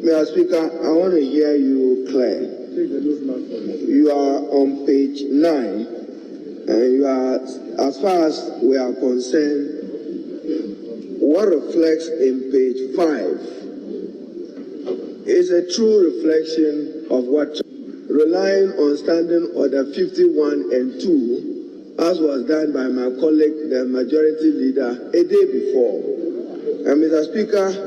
Mr. Speaker, I want to hear you clear. You are on page 9, and you are, as far as we are concerned, what reflects in page 5 is a true reflection of what, relying on Standing Order 51 and 2, as was done by my colleague, the Majority Leader, a day before. And Mr. Speaker,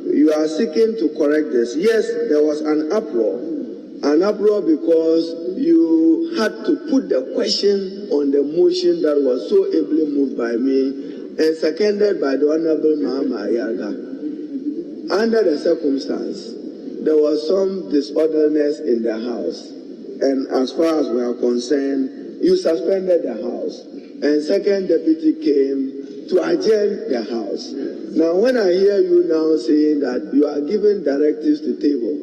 you are seeking to correct this. Yes, there was an uproar because you had to put the question on the motion that was so ably moved by me and seconded by the Honorable Mahama Ayaga. Under the circumstance, there was some disorderliness in the House, and as far as we are concerned, you suspended the House, and second deputy came to adjourn the House. Now, when I hear you now saying that you are giving directives to table,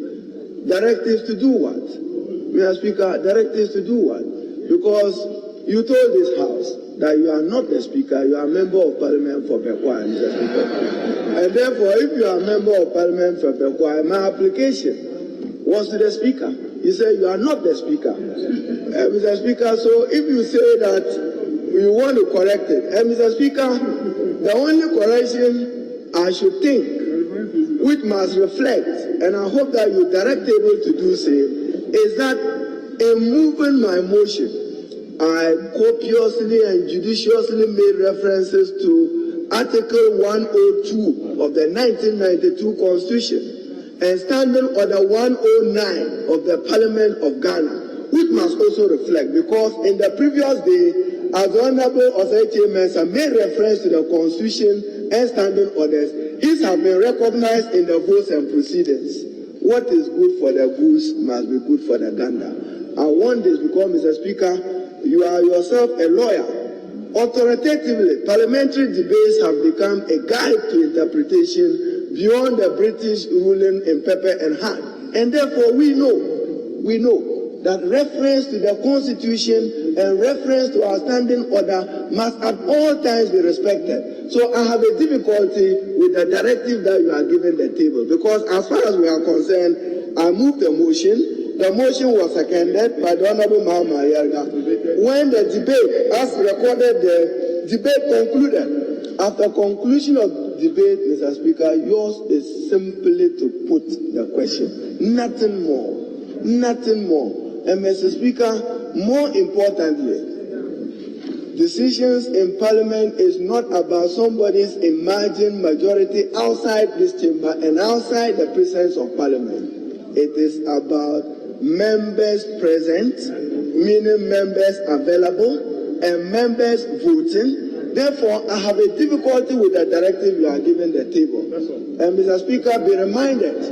directives to do what? Mr. Speaker, directives to do what? Because you told this House that you are not the Speaker, you are a Member of Parliament for Bekwai, Mr. Speaker. And therefore, if you are a Member of Parliament for Bekwai, my application was to the Speaker. You say you are not the Speaker. Mr. Speaker, so if you say that you want to correct it, Mr. Speaker, the only correction I should think, which must reflect, and I hope that you direct able to do so, is that in moving my motion, I copiously and judiciously made references to Article 102 of the 1992 Constitution and Standing Order 109 of the Parliament of Ghana, which must also reflect, because in the previous day, as the Honorable Osei Mensah made reference to the Constitution and standing orders, these have been recognized in the votes and proceedings. What is good for the goose must be good for the gander. I want this because, Mr. Speaker, you are yourself a lawyer. Authoritatively, parliamentary debates have become a guide to interpretation beyond the British ruling in paper and hand. And therefore, we know that reference to the Constitution and reference to our standing order must at all times be respected. So I have a difficulty with the directive that you are giving the table, because as far as we are concerned, I moved the motion. The motion was seconded by the Honorable Mahama Ayaga. When the debate, as recorded, the debate concluded. After conclusion of debate, Mr. Speaker, yours is simply to put the question. Nothing more. Nothing more. And Mr. Speaker, more importantly, decisions in Parliament is not about somebody's imagined majority outside this chamber and outside the presence of Parliament. It is about members present, meaning members available, and members voting. Therefore, I have a difficulty with the directive you are giving the table. And Mr. Speaker, be reminded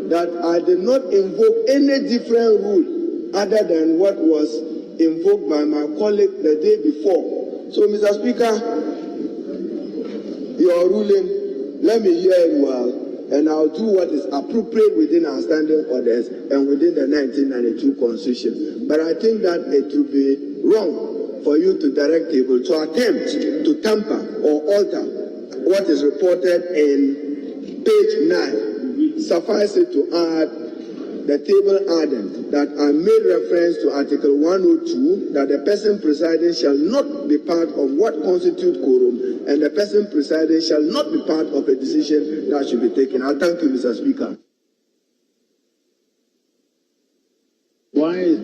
that I did not invoke any different rule other than what was invoked by my colleague the day before. So, Mr. Speaker, your ruling, let me hear it well, and I'll do what is appropriate within our standing orders and within the 1992 Constitution. But I think that it would be wrong for you to direct people to attempt to tamper or alter what is reported in page 9. Suffice it to add, the table added that I made reference to Article 102, that the person presiding shall not be part of what constitutes quorum, and the person presiding shall not be part of a decision that should be taken. I thank you, Mr. Speaker. Why?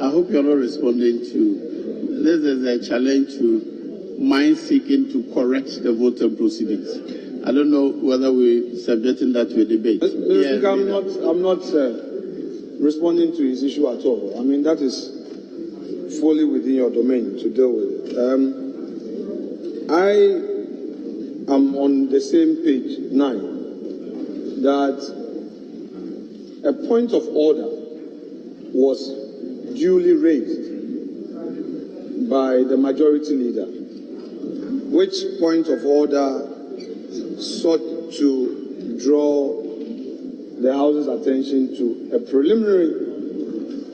I hope you're not responding to this is a challenge to mind seeking to correct the voting proceedings. I don't know whether we're subjecting that to a debate. Mr. Speaker, I'm not responding to his issue at all. I mean, that is fully within your domain to deal with it. I am on the same page 9 that a point of order was duly raised by the majority leader, which point of order sought to draw the House's attention to a preliminary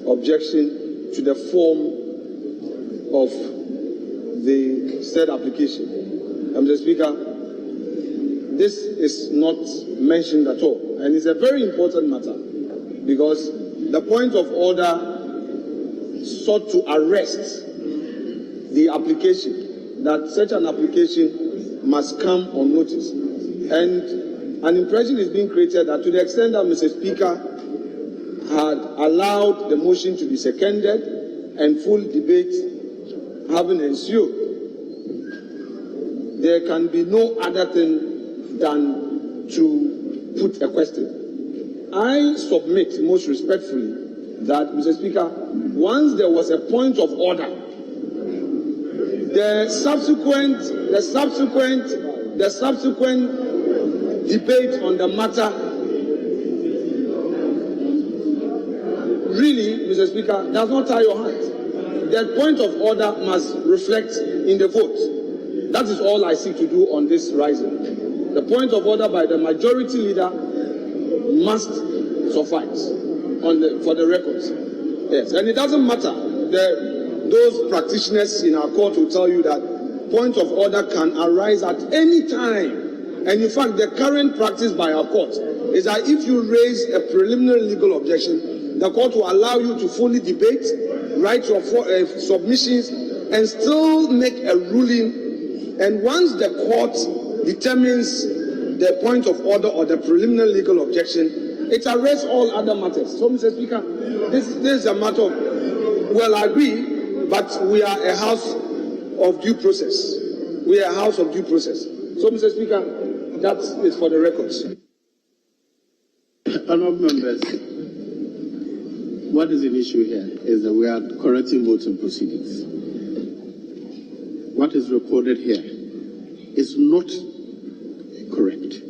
objection to the form of the said application. Mr. Speaker, this is not mentioned at all. And it's a very important matter because the point of order sought to arrest the application, that such an application must come on notice. And an impression is being created that to the extent that Mr. Speaker had allowed the motion to be seconded and full debate having ensued, there can be no other thing than to put a question. I submit most respectfully that, Mr. Speaker, once there was a point of order, the subsequent debate on the matter really, Mr. Speaker, does not tie your hands. The point of order must reflect in the vote. That is all I seek to do on this rising. The point of order by the majority leader must suffice for the records. Yes, and it doesn't matter. Those practitioners in our court will tell you that point of order can arise at any time. And in fact, the current practice by our court is that if you raise a preliminary legal objection, the court will allow you to fully debate, write your submissions, and still make a ruling. And once the court determines the point of order or the preliminary legal objection, it arrests all other matters. So, Mr. Speaker, this is a matter of, well, I agree, but we are a house of due process. We are a house of due process. So, Mr. Speaker, that is for the records. Honourable members, what is an issue here is that we are correcting votes and proceedings. What is recorded here is not correct.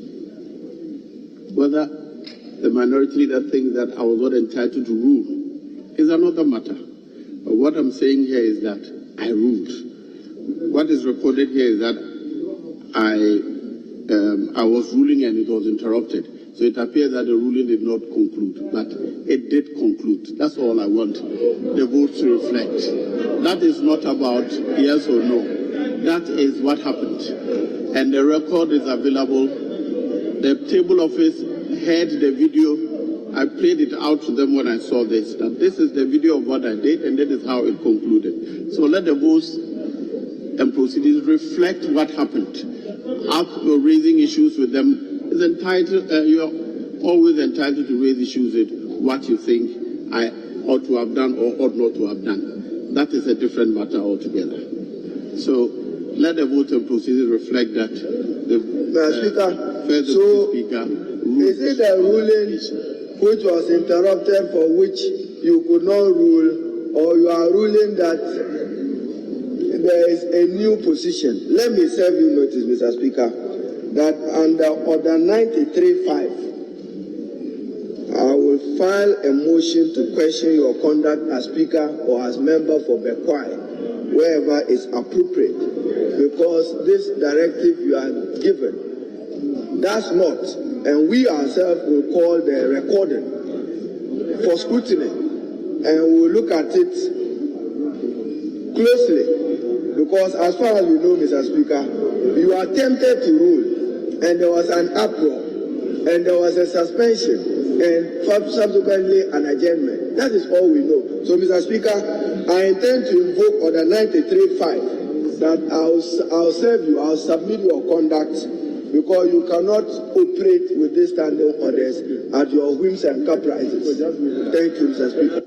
Whether the minority leader thinks that I was not entitled to rule is another matter. But what I'm saying here is that I ruled. What is recorded here is that I was ruling and it was interrupted. So it appears that the ruling did not conclude, but it did conclude. That's all I want the vote to reflect. That is not about yes or no. That is what happened. And the record is available. The table office heard the video. I played it out to them when I saw this, that this is the video of what I did, and that is how it concluded. So let the votes and proceedings reflect what happened. After raising issues with them, is entitled. You are always entitled to raise issues with what you think I ought to have done or ought not to have done. That is a different matter altogether. So let the vote and proceedings reflect that. Speaker, is it a ruling which was interrupted for which you could not rule, or you are ruling that there is a new position? Let me serve you notice, Mr. Speaker, that under Order 93.5, I will file a motion to question your conduct as Speaker or as member for Bekwai, wherever is appropriate, because this directive you are given does not, and we ourselves will call the recording for scrutiny, and we will look at it closely, because as far as you know, Mr. Speaker, you are tempted to rule, and there was an uproar, and there was a suspension, and subsequently an adjournment. That is all we know. So, Mr. Speaker, I intend to invoke Order 93.5 that I'll serve you, I'll submit your conduct, because you cannot operate with these standing orders at your whims and caprices. Thank you, Mr. Speaker.